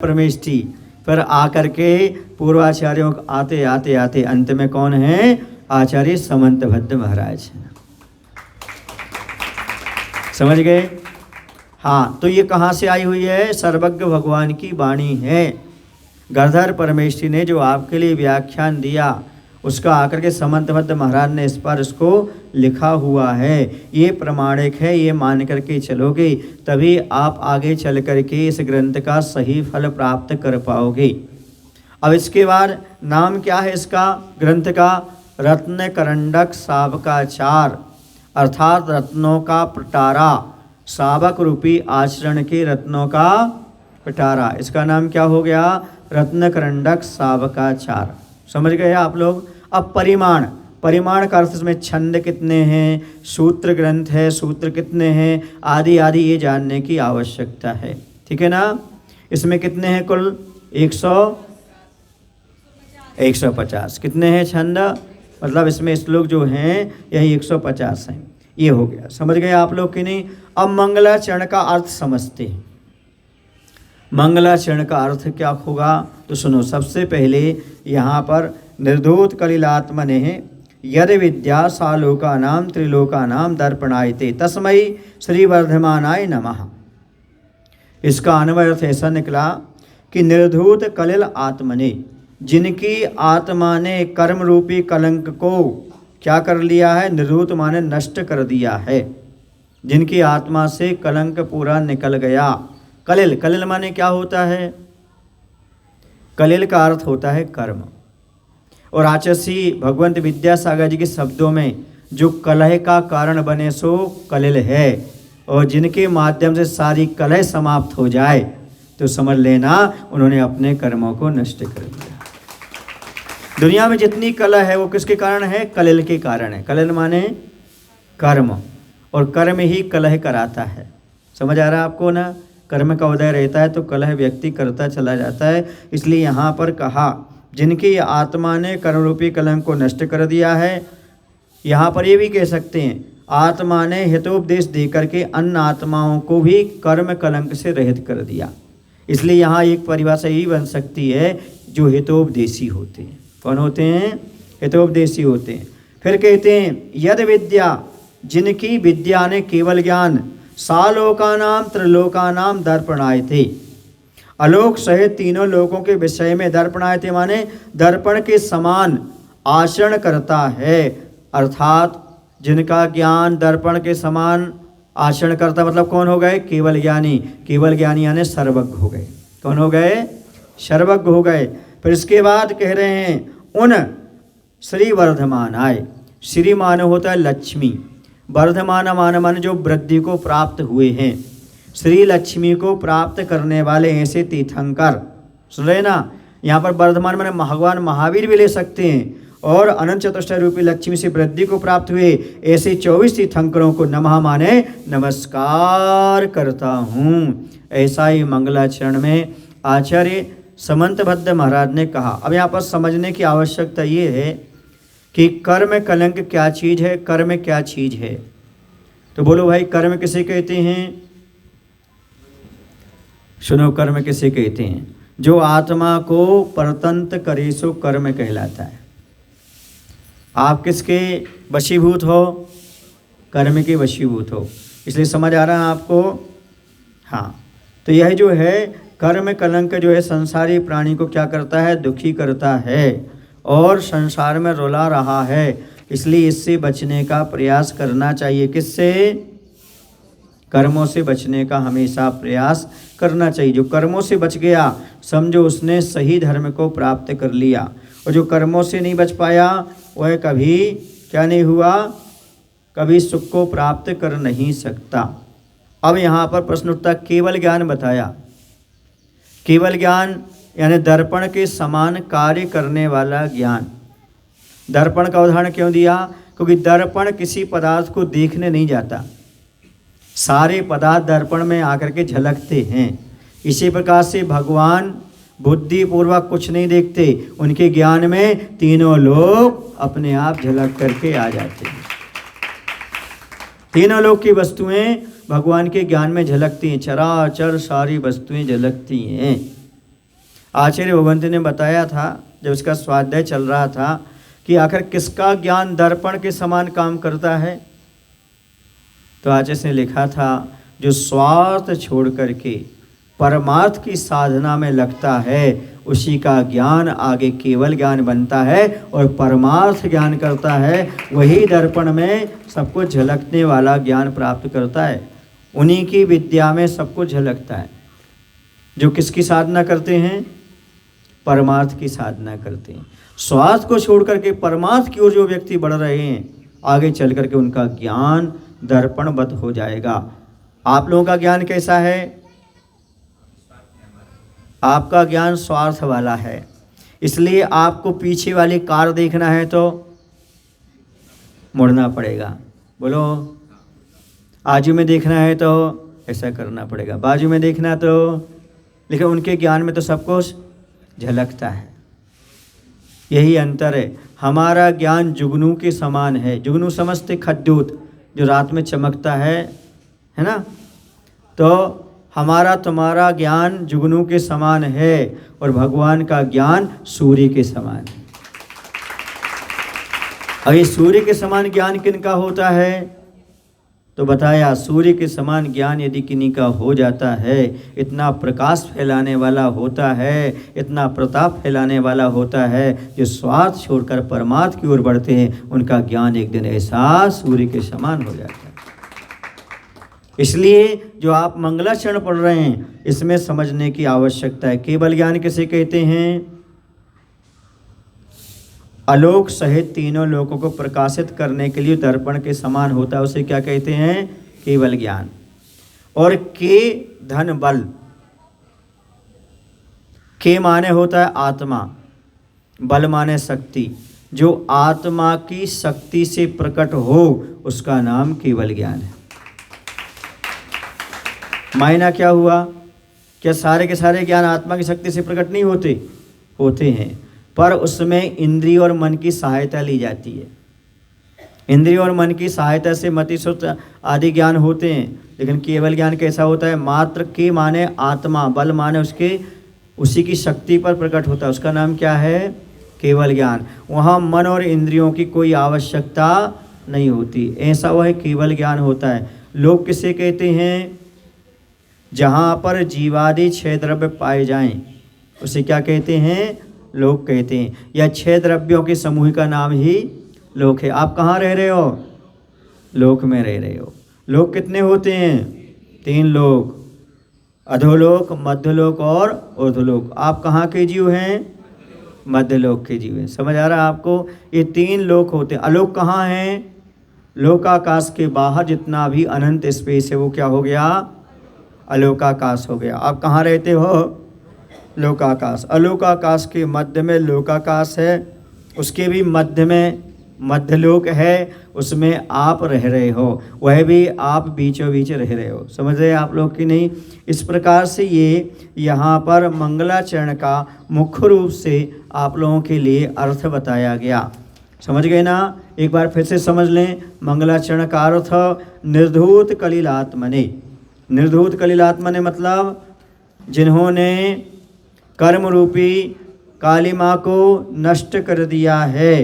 परमेष्ठी पर आकर के पूर्वाचार्यों आते आते आते अंत में कौन है? आचार्य समंतभद्र महाराज। समझ गए? हाँ, तो ये कहाँ से आई हुई है? सर्वज्ञ भगवान की वाणी है। गरधर परमेष्ठी ने जो आपके लिए व्याख्यान दिया उसका आकर के समंतभद्र महाराज ने इस पर उसको लिखा हुआ है। ये प्रमाणिक है, ये मान करके चलोगे तभी आप आगे चल करके इस ग्रंथ का सही फल प्राप्त कर पाओगे। अब इसके बाद नाम क्या है इसका ग्रंथ का? रत्न करंडक सावकाचार, अर्थात रत्नों का पिटारा, सावक रूपी आचरण के रत्नों का पिटारा। इसका नाम क्या हो गया? रत्न करंडक सावकाचार। समझ गए आप लोग? अब परिमाण, परिमाण का अर्थ इसमें छंद कितने हैं, सूत्र ग्रंथ है, सूत्र कितने हैं, आदि आदि ये जानने की आवश्यकता है। ठीक है ना? इसमें कितने हैं कुल? 150। कितने हैं छंद? मतलब इसमें श्लोक जो हैं यही 150 हैं। ये हो गया। समझ गए आप लोग कि नहीं? अब मंगलाचरण का अर्थ समझते हैं। मंगलाचरण का अर्थ क्या होगा? तो सुनो, सबसे पहले यहाँ पर निर्धूत कलिलात्मने यद विद्या सालोकानाम त्रिलोकानाम दर्पणायते तस्मै श्री वर्धमानाय नमः। इसका अन्वय अर्थ ऐसा निकला कि निर्धूत कलिल आत्मने, जिनकी आत्मा ने कर्म रूपी कलंक को क्या कर लिया है? निर्धूत माने नष्ट कर दिया है। जिनकी आत्मा से कलंक पूरा निकल गया। कलिल, कलिल माने क्या होता है? कलिल का अर्थ होता है कर्म। और आचर्षी भगवंत विद्यासागर जी के शब्दों में जो कलह का कारण बने सो कलिल है, और जिनके माध्यम से सारी कलह समाप्त हो जाए तो समझ लेना उन्होंने अपने कर्मों को नष्ट कर दिया। दुनिया में जितनी कलह है वो किसके कारण है? कलिल के कारण है। कलिल माने कर्म, और कर्म ही कलह कराता है। समझ आ रहा है आपको ना? कर्म का उदय रहता है तो कलह व्यक्ति करता चला जाता है। इसलिए यहाँ पर कहा जिनकी आत्मा ने कर्म रूपी कलंक को नष्ट कर दिया है। यहाँ पर ये भी कह सकते हैं आत्मा ने हितोपदेश दे करके अन्य आत्माओं को भी कर्म कलंक से रहित कर दिया। इसलिए यहाँ एक परिभाषा यही बन सकती है जो हितोपदेशी होते हैं। कौन होते हैं? हितोपदेशी होते हैं। फिर कहते हैं यद विद्या, जिनकी विद्या ने केवल ज्ञान सालोकानाम त्रिलोकानाम दर्पणायते, आलोक सहित तीनों लोकों के विषय में दर्पणायते माने दर्पण के समान आचरण करता है। अर्थात जिनका ज्ञान दर्पण के समान आचरण करता, मतलब कौन हो गए? केवल ज्ञानी। केवल ज्ञानी यानी सर्वज्ञ हो गए। कौन हो गए? सर्वज्ञ हो गए। फिर इसके बाद कह रहे हैं उन श्री वर्धमान आए। श्री मान होता है लक्ष्मी, वर्धमान मान जो वृद्धि को प्राप्त हुए हैं। श्री लक्ष्मी को प्राप्त करने वाले ऐसे तीर्थंकर, सुन रहे ना? यहाँ पर वर्धमान माने भगवान महावीर भी ले सकते हैं। और अनंत चतुष्टय रूपी लक्ष्मी से वृद्धि को प्राप्त हुए ऐसे 24 तीर्थंकरों को नमः माने नमस्कार करता हूँ। ऐसा ही मंगलाचरण में आचार्य समंतभद्र महाराज ने कहा। अब यहाँ पर समझने की आवश्यकता ये है कि कर्म कलंक क्या चीज़ है, कर्म क्या चीज़ है। तो बोलो भाई, कर्म किसे कहते हैं? सुनो, कर्म किसे कहते हैं? जो आत्मा को परतंत्र करे सो कर्म कहलाता है। आप किसके वशीभूत हो? कर्म के वशीभूत हो। इसलिए समझ आ रहा है आपको? हाँ, तो यह जो है कर्म कलंक जो है संसारी प्राणी को क्या करता है? दुखी करता है और संसार में रुला रहा है। इसलिए इससे बचने का प्रयास करना चाहिए। किससे? कर्मों से बचने का हमेशा प्रयास करना चाहिए। जो कर्मों से बच गया समझो उसने सही धर्म को प्राप्त कर लिया, और जो कर्मों से नहीं बच पाया वह कभी क्या नहीं हुआ? कभी सुख को प्राप्त कर नहीं सकता। अब यहाँ पर प्रश्न उठता, केवल ज्ञान बताया। केवल ज्ञान यानी दर्पण के समान कार्य करने वाला ज्ञान। दर्पण का उदाहरण क्यों दिया? क्योंकि दर्पण किसी पदार्थ को देखने नहीं जाता। सारे पदार्थ दर्पण में आकर के झलकते हैं। इसी प्रकार से भगवान बुद्धिपूर्वक कुछ नहीं देखते, उनके ज्ञान में तीनों लोग अपने आप झलक करके आ जाते हैं। तीनों लोग की वस्तुएं भगवान के ज्ञान में झलकती हैं। चराचर सारी वस्तुएं झलकती हैं। आचार्य भगवंत ने बताया था जब उसका स्वाध्याय चल रहा था कि आखिर किसका ज्ञान दर्पण के समान काम करता है। तो आचार्य ने लिखा था जो स्वार्थ छोड़ करके परमार्थ की साधना में लगता है उसी का ज्ञान आगे केवल ज्ञान बनता है, और परमार्थ ज्ञान करता है वही दर्पण में सबको झलकने वाला ज्ञान प्राप्त करता है। उन्हीं की विद्या में सबको झलकता है। जो किसकी साधना करते हैं? परमार्थ की साधना करते हैं। स्वार्थ को छोड़ करके परमार्थ की ओर जो व्यक्ति बढ़ रहे हैं आगे चल करके उनका ज्ञान दर्पणवत हो जाएगा। आप लोगों का ज्ञान कैसा है? आपका ज्ञान स्वार्थ वाला है, इसलिए आपको पीछे वाली कार देखना है तो मुड़ना पड़ेगा। बोलो, आजू में देखना है तो ऐसा करना पड़ेगा, बाजू में देखना तो, लेकिन उनके ज्ञान में तो सब कुछ झलकता है। यही अंतर है। हमारा ज्ञान जुगनू के समान है। जुगनू समझते खद्यूत जो रात में चमकता है ना? तो हमारा तुम्हारा ज्ञान जुगनू के समान है और भगवान का ज्ञान सूर्य के समान है। और ये सूर्य के समान ज्ञान किनका होता है? तो बताया सूर्य के समान ज्ञान यदि किन्हीं का हो जाता है, इतना प्रकाश फैलाने वाला होता है, इतना प्रताप फैलाने वाला होता है, जो स्वार्थ छोड़कर परमार्थ की ओर बढ़ते हैं उनका ज्ञान एक दिन ऐसा सूर्य के समान हो जाता है। इसलिए जो आप मंगलाचरण पढ़ रहे हैं इसमें समझने की आवश्यकता है। केवल ज्ञान किसे कहते हैं? आलोक सहित तीनों लोकों को प्रकाशित करने के लिए दर्पण के समान होता है, उसे क्या कहते हैं? केवल ज्ञान। और के धन बल, के माने होता है आत्मा, बल माने शक्ति। जो आत्मा की शक्ति से प्रकट हो उसका नाम केवल ज्ञान है। मायना क्या हुआ? क्या सारे के सारे ज्ञान आत्मा की शक्ति से प्रकट नहीं होते? होते हैं, पर उसमें इंद्रिय और मन की सहायता ली जाती है। इंद्रिय और मन की सहायता से मति सुत आदि ज्ञान होते हैं, लेकिन केवल ज्ञान कैसा होता है? मात्र के माने आत्मा, बल माने उसके उसी की शक्ति पर प्रकट होता है, उसका नाम क्या है? केवल ज्ञान। वहाँ मन और इंद्रियों की कोई आवश्यकता नहीं होती, ऐसा वह केवल ज्ञान होता है। लोग किसे कहते हैं? जहाँ पर जीवादि छह द्रव्य पाए जाएं उसे क्या कहते हैं? लोक कहते हैं। या छह द्रव्यों के समूह का नाम ही लोक है। आप कहाँ रह रहे हो? लोक में रह रहे हो। लोक कितने होते हैं? 3 लोक, अधोलोक, मध्यलोक और ऊर्ध्वलोक। आप कहाँ के जीव हैं? मध्यलोक के जीव हैं। समझ आ रहा है आपको? ये 3 लोक होते हैं। अलोक कहाँ हैं? लोकाकाश के बाहर जितना भी अनंत स्पेस है वो क्या हो गया? अलोकाकाश हो गया। आप कहाँ रहते हो? लोकाकाश। अलोकाकाश के मध्य में लोकाकाश है, उसके भी मध्य में मध्यलोक है, उसमें आप रह रहे हो, वह भी आप बीचों बीच रह रहे हो। समझ रहे आप लोग कि नहीं? इस प्रकार से ये यहाँ पर मंगलाचरण का मुख्य रूप से आप लोगों के लिए अर्थ बताया गया। समझ गए ना? एक बार फिर से समझ लें। मंगलाचरण का अर्थ निर्धूत कलिलात्मने। निर्धूत कलिलात्मने मतलब जिन्होंने कर्म रूपी कालिमा को नष्ट कर दिया है,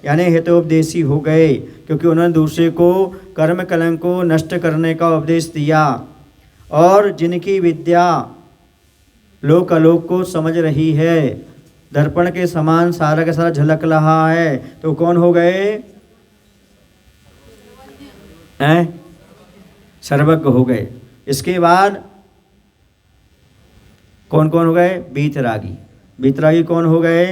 यानी हितोपदेशी हो गए, क्योंकि उन्होंने दूसरे को कर्म कलंक को नष्ट करने का उपदेश दिया। और जिनकी विद्या लोक अलोक को समझ रही है, दर्पण के समान सारा का सारा झलक रहा है, तो कौन हो गए? हैं? सर्वज्ञ हो गए। इसके बाद कौन कौन हो गए? बीतरागी। बीतरागी कौन हो गए?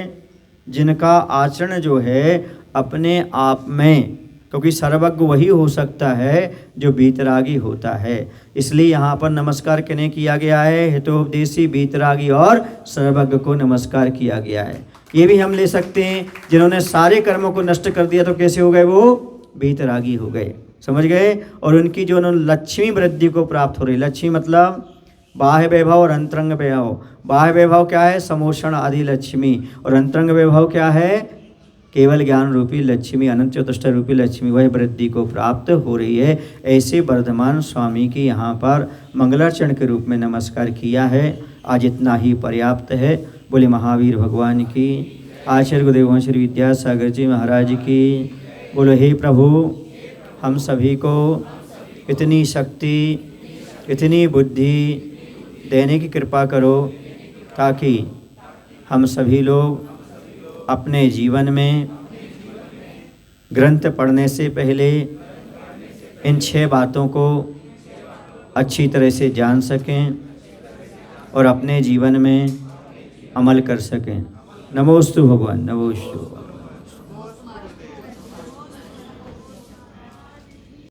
जिनका आचरण जो है अपने आप में, क्योंकि सर्वज्ञ वही हो सकता है जो बीतरागी होता है। इसलिए यहाँ पर नमस्कार किन्हें किया गया है? हितोपदेशी, बीतरागी और सर्वज्ञ को नमस्कार किया गया है। ये भी हम ले सकते हैं, जिन्होंने सारे कर्मों को नष्ट कर दिया तो कैसे हो गए? वो बीतरागी हो गए। समझ गए? और उनकी जो लक्ष्मी वृद्धि को प्राप्त हो रही। लक्ष्मी मतलब बाह्य वैभव और अंतरंग वैभव। बाह्य वैभव क्या है? समोषण आदि लक्ष्मी। और अंतरंग वैभव क्या है? केवल ज्ञान रूपी लक्ष्मी, अनंत चतुष्ट रूपी लक्ष्मी, वह वृद्धि को प्राप्त हो रही है। ऐसे वर्धमान स्वामी की यहाँ पर मंगलाचरण के रूप में नमस्कार किया है। आज इतना ही पर्याप्त है। बोले महावीर भगवान की। आचार्य गुरुदेव श्री विद्यासागर जी महाराज की। बोलो हे प्रभु, हम सभी को इतनी शक्ति, इतनी बुद्धि देने की कृपा करो ताकि हम सभी लोग अपने जीवन में ग्रंथ पढ़ने से पहले इन 6 बातों को अच्छी तरह से जान सकें और अपने जीवन में अमल कर सकें। नमोस्तु भगवान, नमोस्तु।